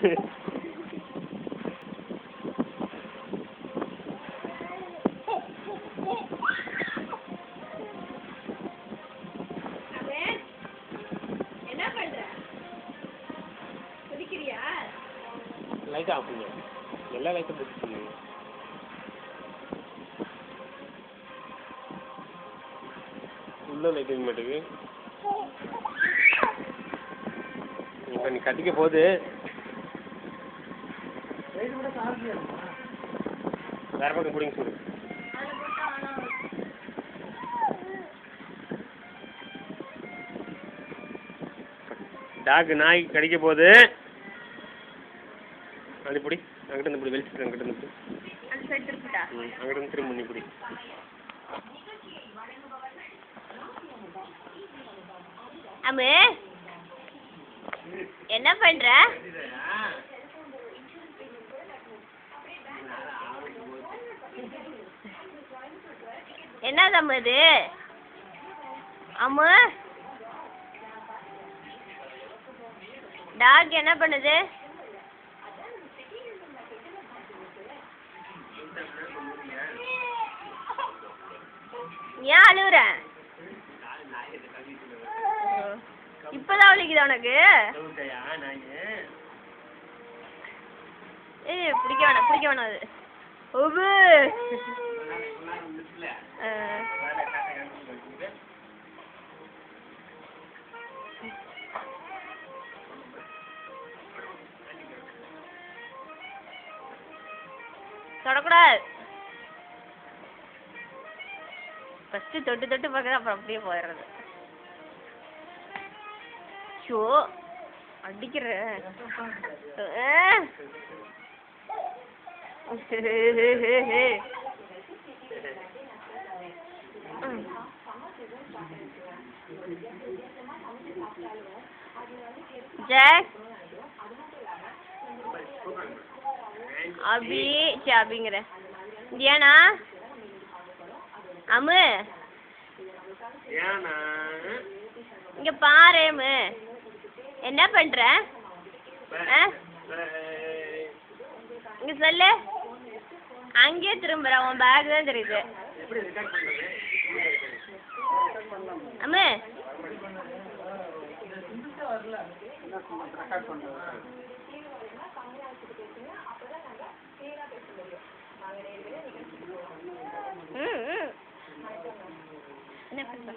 Light off பண்ணுங்க. எல்லா லைட்டும் பிடிச்சி பண்ணுங்க. உள்ள லைட் இருக்க மாட்டேங்குது. இப்போ நீ கட்டிக்க போகுது. வேற பக்கம் பிடிங்க சொல்லு. டாக் நாய் கடிக்க போகுது. அது பிடி. அங்கிட்ட இருந்து பிடி. வெளிச்சிட்டு அங்கிட்ட இருந்து பிடி. அங்கிட்ட இருந்து திரும்ப பண்ணி பிடி. அம்மு என்ன பண்ற? என்னது அம்மு இது? அம்மு டாக் என்ன பண்ணுது? ஏன் அழுவுற? இப்பதான் வலிக்குதா உனக்கு? ஏய் பிடிக்க வேணாம் அது. ஒபு தொடக்கூடாது. ஃபர்ஸ்ட் தொட்டு பார்க்குறது, அப்புறம் அப்படியே போயிடுறது. ஷோ அடிக்கிற. ஜாக் அபி அப்படிங்கிற ஏனா அம்மு இங்க பாரேமு என்ன பண்ற? இங்க சொல்லு. அங்கேயே திரும்புற. உன் பேக் தான் தெரியுது. அம்மு என்ன பண்ற?